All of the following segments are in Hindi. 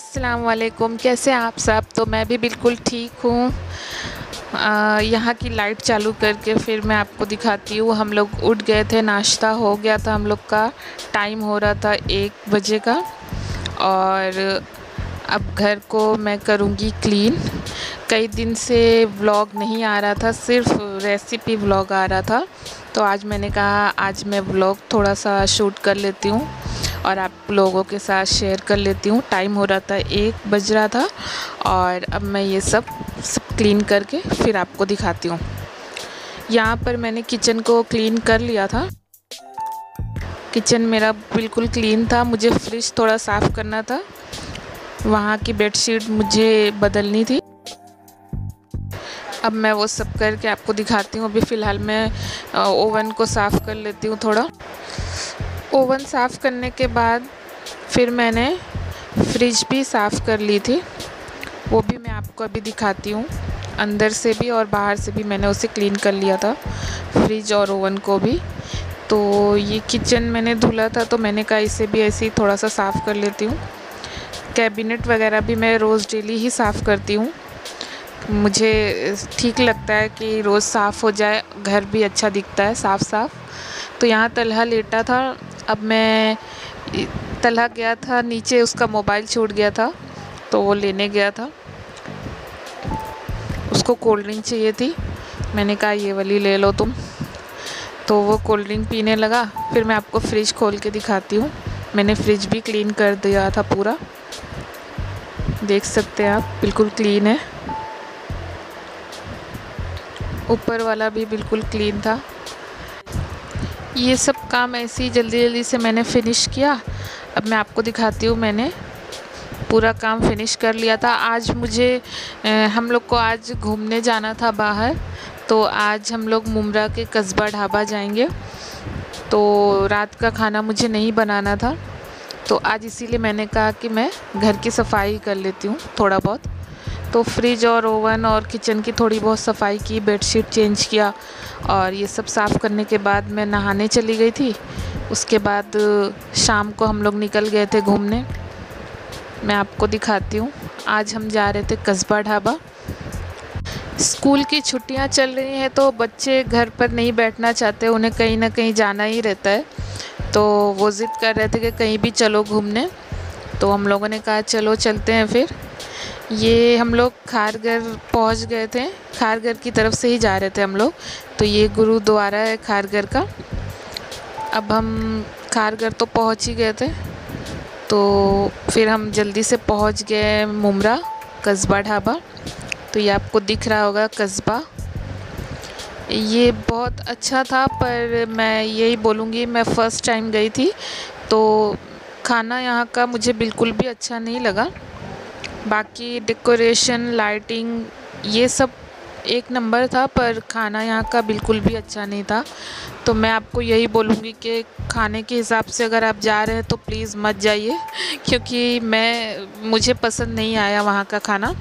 अस्सलाम वालेकुम। कैसे हैं आप सब? तो मैं भी बिल्कुल ठीक हूँ। यहाँ की लाइट चालू करके फिर मैं आपको दिखाती हूँ। हम लोग उठ गए थे, नाश्ता हो गया था हम लोग का। टाइम हो रहा था 1 बजे का और अब घर को मैं करूँगी क्लीन। कई दिन से व्लॉग नहीं आ रहा था, सिर्फ रेसिपी व्लॉग आ रहा था। तो आज मैंने कहा आज मैं व्लॉग थोड़ा सा शूट कर लेती हूँ और आप लोगों के साथ शेयर कर लेती हूँ। टाइम हो रहा था 1 बज रहा था और अब मैं ये सब क्लीन करके फिर आपको दिखाती हूँ। यहाँ पर मैंने किचन को क्लीन कर लिया था। किचन मेरा बिल्कुल क्लीन था। मुझे फ्रिज थोड़ा साफ़ करना था, वहाँ की बेडशीट मुझे बदलनी थी। अब मैं वो सब करके आपको दिखाती हूँ। अभी फ़िलहाल मैं ओवन को साफ़ कर लेती हूँ थोड़ा। ओवन साफ़ करने के बाद फिर मैंने फ्रिज भी साफ़ कर ली थी, वो भी मैं आपको अभी दिखाती हूँ। अंदर से भी और बाहर से भी मैंने उसे क्लीन कर लिया था, फ्रिज और ओवन को भी। तो ये किचन मैंने धुला था तो मैंने कहा इसे भी ऐसे ही थोड़ा सा साफ़ कर लेती हूँ। कैबिनेट वगैरह भी मैं रोज़ डेली ही साफ़ करती हूँ। मुझे ठीक लगता है कि रोज़ साफ़ हो जाए, घर भी अच्छा दिखता है साफ़ साफ़। तो यहाँ तलहा लेटा था। अब मैं तलहा गया था नीचे, उसका मोबाइल छूट गया था तो वो लेने गया था। उसको कोल्ड ड्रिंक चाहिए थी, मैंने कहा ये वाली ले लो तुम। तो वो कोल्ड ड्रिंक पीने लगा। फिर मैं आपको फ्रिज खोल के दिखाती हूँ। मैंने फ्रिज भी क्लीन कर दिया था पूरा, देख सकते हैं आप, बिल्कुल क्लीन है। ऊपर वाला भी बिल्कुल क्लीन था। ये सब काम ऐसे ही जल्दी जल्दी से मैंने फ़िनिश किया। अब मैं आपको दिखाती हूँ, मैंने पूरा काम फ़िनिश कर लिया था। आज मुझे हम लोग को आज घूमने जाना था बाहर, तो आज हम लोग मुमरा के कस्बा ढाबा जाएंगे। तो रात का खाना मुझे नहीं बनाना था, तो आज इसीलिए मैंने कहा कि मैं घर की सफाई कर लेती हूँ थोड़ा बहुत। तो फ्रिज और ओवन और किचन की थोड़ी बहुत सफाई की, बेडशीट चेंज किया और ये सब साफ़ करने के बाद मैं नहाने चली गई थी। उसके बाद शाम को हम लोग निकल गए थे घूमने। मैं आपको दिखाती हूँ। आज हम जा रहे थे कस्बा ढाबा। स्कूल की छुट्टियाँ चल रही हैं तो बच्चे घर पर नहीं बैठना चाहते, उन्हें कहीं ना कहीं जाना ही रहता है। तो वो ज़िद कर रहे थे कि कहीं भी चलो घूमने, तो हम लोगों ने कहा चलो चलते हैं। फिर ये हम लोग खारगर पहुंच गए थे, खारगर की तरफ से ही जा रहे थे हम लोग। तो ये गुरुद्वारा है खारगर का। अब हम खारगर तो पहुंच ही गए थे, तो फिर हम जल्दी से पहुंच गए मुमरा कस्बा ढाबा। तो ये आपको दिख रहा होगा कस्बा। ये बहुत अच्छा था, पर मैं यही बोलूँगी, मैं फ़र्स्ट टाइम गई थी तो खाना यहाँ का मुझे बिल्कुल भी अच्छा नहीं लगा। बाकी डेकोरेशन, लाइटिंग, ये सब एक नंबर था, पर खाना यहाँ का बिल्कुल भी अच्छा नहीं था। तो मैं आपको यही बोलूँगी कि खाने के हिसाब से अगर आप जा रहे हैं तो प्लीज़ मत जाइए, क्योंकि मुझे पसंद नहीं आया वहाँ का खाना।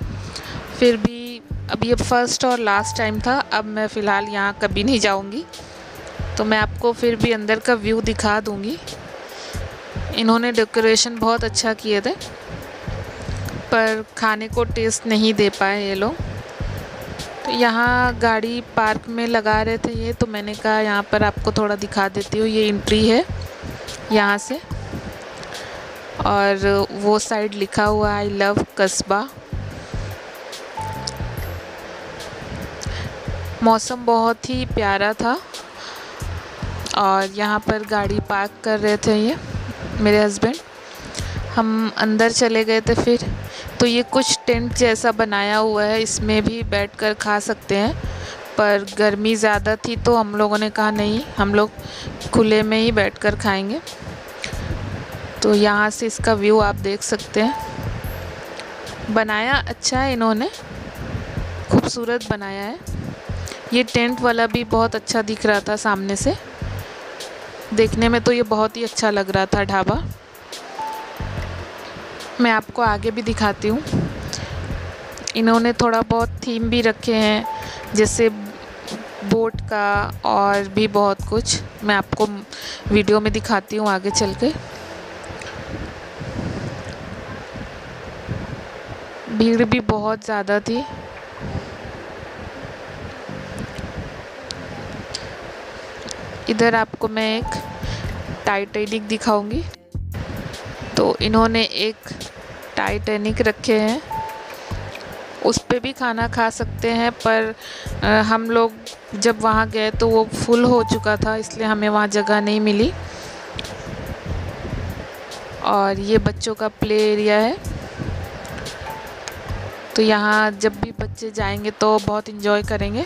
फिर भी अब ये फ़र्स्ट और लास्ट टाइम था, अब मैं फ़िलहाल यहाँ कभी नहीं जाऊँगी। तो मैं आपको फिर भी अंदर का व्यू दिखा दूँगी। इन्होंने डेकोरेशन बहुत अच्छा किए थे, पर खाने को टेस्ट नहीं दे पाए ये लोग। तो यहाँ गाड़ी पार्क में लगा रहे थे ये, तो मैंने कहा यहाँ पर आपको थोड़ा दिखा देती हूँ। ये एंट्री है यहाँ से, और वो साइड लिखा हुआ आई लव कस्बा। मौसम बहुत ही प्यारा था और यहाँ पर गाड़ी पार्क कर रहे थे ये मेरे हस्बैंड। हम अंदर चले गए थे फिर। तो ये कुछ टेंट जैसा बनाया हुआ है, इसमें भी बैठकर खा सकते हैं, पर गर्मी ज़्यादा थी तो हम लोगों ने कहा नहीं, हम लोग खुले में ही बैठकर खाएंगे। तो यहाँ से इसका व्यू आप देख सकते हैं। बनाया अच्छा है इन्होंने, खूबसूरत बनाया है। ये टेंट वाला भी बहुत अच्छा दिख रहा था सामने से, देखने में तो ये बहुत ही अच्छा लग रहा था ढाबा। मैं आपको आगे भी दिखाती हूँ। इन्होंने थोड़ा बहुत थीम भी रखे हैं, जैसे बोट का और भी बहुत कुछ। मैं आपको वीडियो में दिखाती हूँ आगे चल के। भीड़ भी बहुत ज़्यादा थी। इधर आपको मैं एक टाइटैनिक दिखाऊंगी। तो इन्होंने एक टाइटैनिक रखे हैं, उस पे भी खाना खा सकते हैं, पर हम लोग जब वहाँ गए तो वो फुल हो चुका था, इसलिए हमें वहाँ जगह नहीं मिली। और ये बच्चों का प्ले एरिया है, तो यहाँ जब भी बच्चे जाएंगे तो बहुत इन्जॉय करेंगे।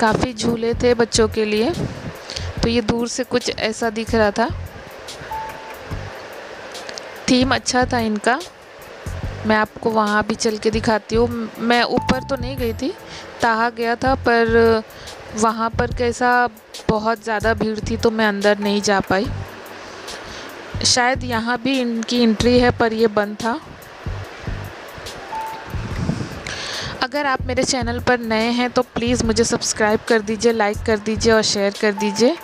काफ़ी झूले थे बच्चों के लिए। तो ये दूर से कुछ ऐसा दिख रहा था। थीम अच्छा था इनका। मैं आपको वहाँ भी चल के दिखाती हूँ। मैं ऊपर तो नहीं गई थी, ताहा गया था, पर वहाँ पर कैसा बहुत ज़्यादा भीड़ थी तो मैं अंदर नहीं जा पाई। शायद यहाँ भी इनकी एंट्री है, पर ये बंद था। अगर आप मेरे चैनल पर नए हैं तो प्लीज़ मुझे सब्सक्राइब कर दीजिए, लाइक कर दीजिए और शेयर कर दीजिए।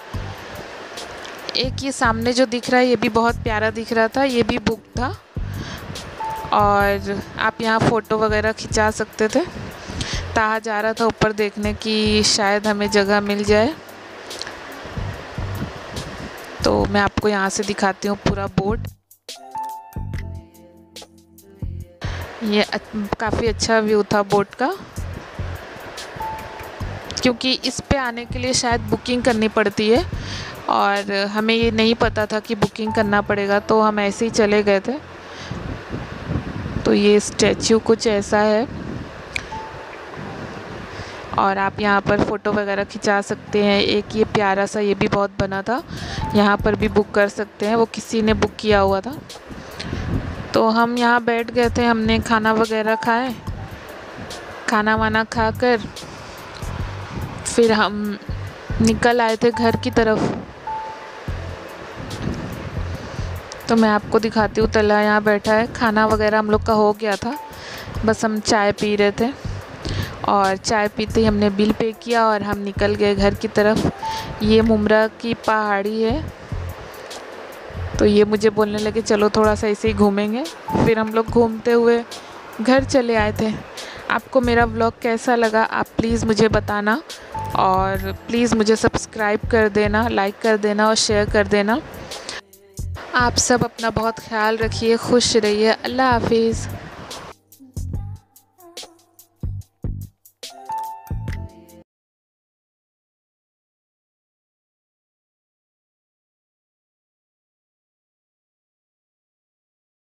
एक ये सामने जो दिख रहा है ये भी बहुत प्यारा दिख रहा था, ये भी बुक था और आप यहाँ फ़ोटो वगैरह खिंचा सकते थे। ताहा जा रहा था ऊपर देखने की शायद हमें जगह मिल जाए, तो मैं आपको यहाँ से दिखाती हूँ पूरा बोर्ड। ये काफ़ी अच्छा व्यू था बोट का, क्योंकि इस पे आने के लिए शायद बुकिंग करनी पड़ती है और हमें ये नहीं पता था कि बुकिंग करना पड़ेगा, तो हम ऐसे ही चले गए थे। तो ये स्टैच्यू कुछ ऐसा है और आप यहाँ पर फ़ोटो वगैरह खिंचा सकते हैं। एक ये प्यारा सा ये भी बहुत बना था, यहाँ पर भी बुक कर सकते हैं, वो किसी ने बुक किया हुआ था। तो हम यहाँ बैठ गए थे, हमने खाना वगैरह खाए। खाना वाना खाकर फिर हम निकल आए थे घर की तरफ। तो मैं आपको दिखाती हूँ। तला यहाँ बैठा है, खाना वगैरह हम लोग का हो गया था, बस हम चाय पी रहे थे और चाय पीते ही हमने बिल पे किया और हम निकल गए घर की तरफ। ये मुमरा की पहाड़ी है, तो ये मुझे बोलने लगे चलो थोड़ा सा ऐसे ही घूमेंगे। फिर हम लोग घूमते हुए घर चले आए थे। आपको मेरा व्लॉग कैसा लगा आप प्लीज़ मुझे बताना और प्लीज़ मुझे सब्सक्राइब कर देना, लाइक कर देना और शेयर कर देना। आप सब अपना बहुत ख्याल रखिए, खुश रहिए। अल्लाह हाफिज़।